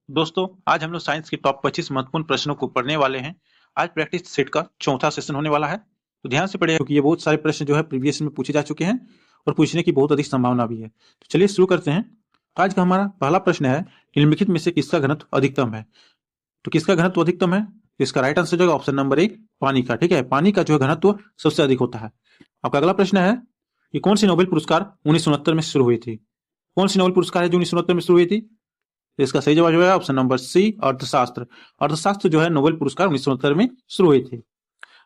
दोस्तों, आज हम लोग साइंस के टॉप 25 महत्वपूर्ण प्रश्नों को पढ़ने वाले हैं। आज प्रैक्टिस सेट का चौथा सेशन होने वाला है, तो ध्यान से पढ़िए क्योंकि ये बहुत सारे प्रश्न जो है प्रीवियस में पूछे जा चुके हैं और पूछने की बहुत अधिक संभावना भी है। तो चलिए शुरू करते हैं। आज का हमारा पहला प्रश्न है, निम्नलिखित में से किसका घनत्व अधिकतम है? तो किसका घनत्व अधिकतम है? तो इसका राइट आंसर जो है ऑप्शन नंबर 1 पानी का। ठीक है, पानी का जो है घनत्व सबसे अधिक होता है। आपका अगला प्रश्न है कि कौन सी नोबेल पुरस्कार 1969 में शुरू हुई थी? कौन सी नोबेल पुरस्कार है जो 1969 में शुरू हुई थी? तो इसका सही जवाब जो है ऑप्शन नंबर सी अर्थशास्त्र। अर्थशास्त्र जो है नोबेल पुरस्कार 1969 में शुरू हुई थी।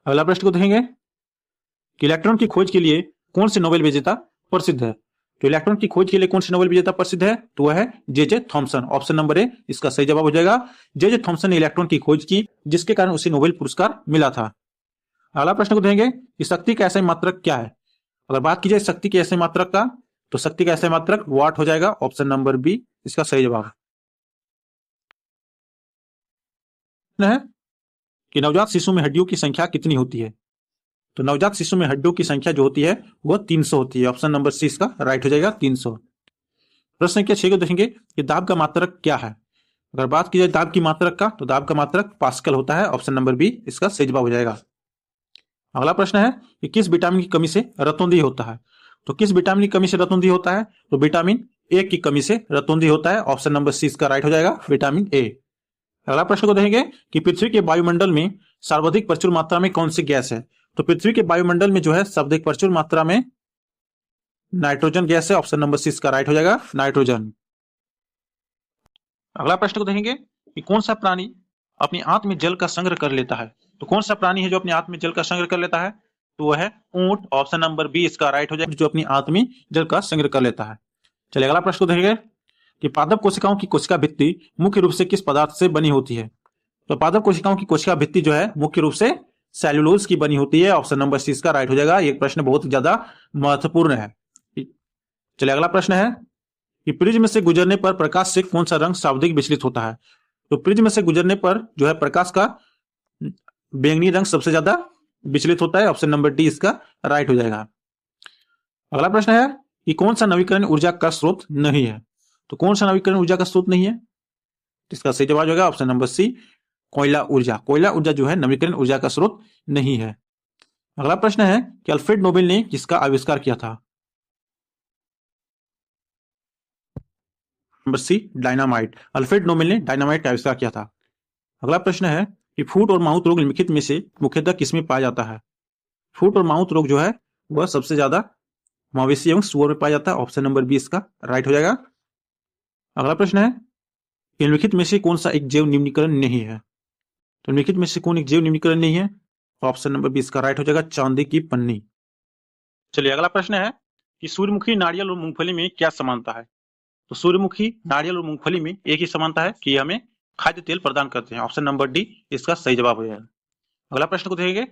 अगला प्रश्न को देखेंगे कि इलेक्ट्रॉन की खोज के लिए कौन से नोबेल विजेता प्रसिद्ध है? तो इलेक्ट्रॉन की खोज के लिए कौन से नोबेल विजेता प्रसिद्ध है? तो वह है J Thomson. Option number A इसका सही जवाब हो जाएगा। जे थॉमसन ने इलेक्ट्रॉन की खोज की, जिसके कारण उसे नोबेल पुरस्कार मिला था। अगला प्रश्न को देखेंगे कि शक्ति का ऐसा मात्रक क्या है? अगर बात की जाए शक्ति के ऐसे मात्रक का, तो शक्ति का ऐसा मात्रक वाट हो जाएगा। ऑप्शन नंबर बी इसका सही जवाब है कि नवजात शिशु में हड्डियों की संख्या कितनी होती है? तो नवजात शिशु में हड्डियों की संख्या जो होती है वह 300 होती है। ऑप्शन नंबर सी इसका राइट हो जाएगा 300। प्रश्न संख्या 6 को देखेंगे कि दाब का मात्रक क्या है? अगर बात की जाए दाब की मात्रक का, तो दाब का मात्रक पास्कल होता है। ऑप्शन नंबर बी इसका सही जवाब हो जाएगा। अगला प्रश्न है कि किस विटामिन की कमी से रतौंधी होता है? तो किस विटामिन की कमी से रतौंधी होता है? तो विटामिन ए की कमी से रतौंधी होता है। ऑप्शन नंबर सी इसका राइट हो जाएगा विटामिन ए। अगला प्रश्न को देखेंगे कि पृथ्वी के वायुमंडल में सर्वाधिक प्रचुर मात्रा में कौन सी गैस है? तो पृथ्वी के वायुमंडल में जो है सर्वाधिक प्रचुर मात्रा में नाइट्रोजन गैस है। ऑप्शन नंबर सी इसका राइट हो जाएगा नाइट्रोजन। अगला प्रश्न को देखेंगे कि कौन सा प्राणी अपनी आंत में जल का संग्रह कर लेता है? तो कौन सा प्राणी है जो अपनी आंत में जल का संग्रह कर लेता है? तो वह है ऊंट। ऑप्शन नंबर बी इसका राइट हो जाएगा, जो अपनी आंत में जल का संग्रह कर लेता है। चलिए अगला प्रश्न को देखेंगे कि पादप कोशिकाओं की कोशिका भित्ति मुख्य रूप से किस पदार्थ से बनी होती है? तो पादप कोशिकाओं की कोशिका भित्ति जो है मुख्य रूप से सेल्यूलोज की बनी होती है। ऑप्शन नंबर सी इसका राइट हो जाएगा। ये प्रश्न बहुत ज्यादा महत्वपूर्ण है। चलिए अगला प्रश्न है कि प्रिज्म से गुजरने पर प्रकाश से कौन सा रंग सर्वाधिक विचलित होता है? तो प्रिज्म से गुजरने पर जो है प्रकाश का बैंगनी रंग सबसे ज्यादा विचलित होता है। ऑप्शन नंबर डी इसका राइट हो जाएगा। अगला प्रश्न है कि कौन सा नवीकरण ऊर्जा का स्रोत नहीं है? तो कौन सा नवीकरण ऊर्जा का स्रोत नहीं है? इसका सही जवाब होगा ऑप्शन नंबर सी कोयला ऊर्जा। कोयला ऊर्जा जो है नवीकरण ऊर्जा का स्रोत नहीं है। अगला प्रश्न है कि अल्फ्रेड नोबेल ने किसका आविष्कार किया था? Number C dynamite. Alfred Nobel ने डायनामाइट का आविष्कार किया था। अगला प्रश्न है कि फुट और माउथ रोग निम्नलिखित में से मुख्यतः किसमें पाया जाता है? फुट और माउथ रोग जो है वह सबसे ज्यादा मवेशी एवं सुअर में पाया जाता है। ऑप्शन नंबर बी इसका राइट हो जाएगा। अगला प्रश्न है निम्नलिखित में से कौन सा एक जैव निम्नीकरण नहीं है? तो निम्नलिखित में से कौन एक जैव निम्नीकरण नहीं है? ऑप्शन नंबर बी इसका राइट हो जाएगा चांदी की पन्नी। चलिए अगला प्रश्न है कि सूर्यमुखी, नारियल और मूंगफली में क्या समानता है? तो सूर्यमुखी, नारियल और मूंगफली में एक ही समानता है कि हमें खाद्य तेल प्रदान करते हैं। ऑप्शन नंबर डी इसका सही जवाब हो जाएगा। अगला प्रश्न को देखेंगे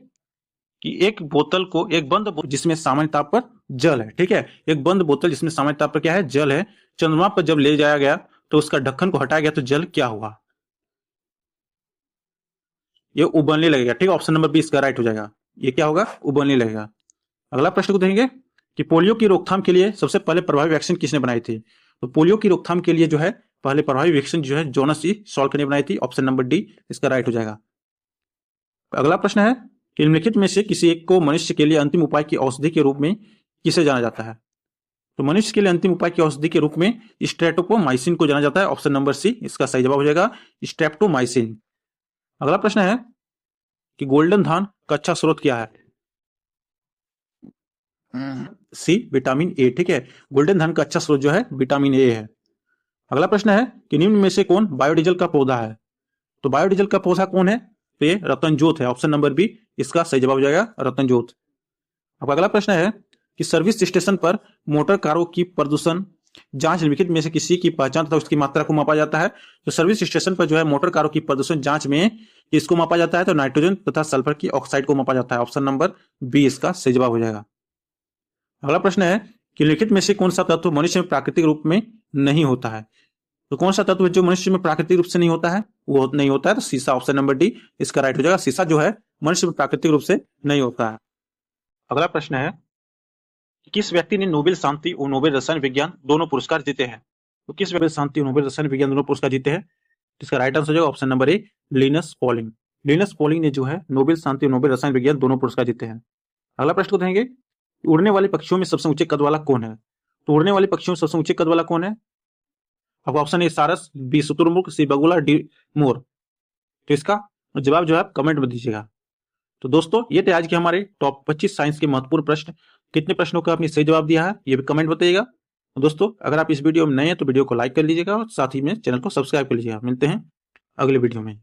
कि एक बोतल को, एक बंद बोतल जिसमें सामान्य ताप पर जल है, ठीक है, एक बंद बोतल जिसमें सामान्य ताप पर क्या है, जल है, चंद्रमा पर जब ले जाया गया तो उसका ढक्कन को हटाया गया तो जल क्या हुआ? ये उबलने लगेगा। ठीक है, ऑप्शन नंबर बी इसका राइट हो जाएगा। ये क्या होगा? उबलने लगेगा। अगला प्रश्न को देखेंगे कि पोलियो की रोकथाम के लिए सबसे पहले प्रभावी वैक्सीन किसने बनाई थी? तो पोलियो की रोकथाम के लिए जो है पहले प्रभावी वैक्सीन जो है जोनास ई सॉल्क ने बनाई थी। ऑप्शन नंबर डी इसका राइट हो जाएगा। अगला प्रश्न है कि निम्नलिखित में से किसी एक को मनुष्य के लिए अंतिम उपाय की औषधि के रूप में किसे जाना जाता है? तो मनुष्य के लिए अंतिम उपाय की औषधि के रूप में स्ट्रेप्टोमाइसिन को जाना जाता है। ऑप्शन नंबर सी इसका सही जवाब हो जाएगा स्ट्रेप्टोमाइसिन। अगला प्रश्न है कि गोल्डन धान का अच्छा स्रोत क्या है? C vitamin A. ठीक है, गोल्डन धान का अच्छा स्रोत जो है विटामिन ए है। अगला प्रश्न है कि निम्न में से कौन बायोडीजल का पौधा है? तो बायोडीजल का पौधा कौन है? तो ये रतनजोत है। ऑप्शन नंबर बी इसका सही जवाब हो जाएगा रतनजोत। अब अगला प्रश्न है कि सर्विस स्टेशन पर मोटर कारों की प्रदूषण जांच निम्नलिखित में से किसी की पहचान तथा उसकी मात्रा को मापा जाता है? तो सर्विस स्टेशन पर जो है मोटर कारों की प्रदूषण जांच में इसको मापा जाता है तो नाइट्रोजन तथा सल्फर की ऑक्साइड को मापा जाता है। ऑप्शन नंबर बी इसका सही जवाब हो जाएगा। अगला प्रश्न है कि लिखित में से कौन सा तत्व मनुष्य में प्राकृतिक रूप में नहीं होता है? तो कौन सा तत्व जो मनुष्य में प्राकृतिक रूप से नहीं होता है? वो नहीं होता है तो सीसा। ऑप्शन नंबर डी इसका राइट हो जाएगा। सीसा जो है मनुष्य में प्राकृतिक रूप से नहीं होता है। अगला प्रश्न है कि किस व्यक्ति ने नोबेल शांति और नोबेल रसायन विज्ञान दोनों पुरस्कार जीते हैं? तो किस नोबेल शांति और नोबेल रसायन विज्ञान दोनों पुरस्कार जीते हैं? तो इसका राइट आंसर हो जाएगा option number A, Linus Pauling. Linus Pauling ने जो है नोबेल शांति और नोबेल रसायन विज्ञान दोनों पुरस्कार जीते हैं। अगला प्रश्न को देखेंगे, उड़ने वाले पक्षियों में सबसे ऊंचे कद वाला कौन है? तो उड़ने वाले पक्षियों में सबसे ऊंचे कद वाला कौन है? अब ऑप्शन ए सारस, बी शुतुरमुर्ग, सी बगुला, डी मोर। तो इसका जवाब जो है आप कमेंट में दीजिएगा। तो दोस्तों ये थे आज के हमारे टॉप 25 साइंस के महत्वपूर्ण प्रश्न। कितने प्रश्नों का आपने सही जवाब दिया है ये भी कमेंट बताइएगा। दोस्तों अगर आप इस वीडियो में नए हैं तो वीडियो को लाइक कर लीजिएगा और साथ ही में चैनल को सब्सक्राइब कर लीजिएगा। मिलते हैं अगले वीडियो में।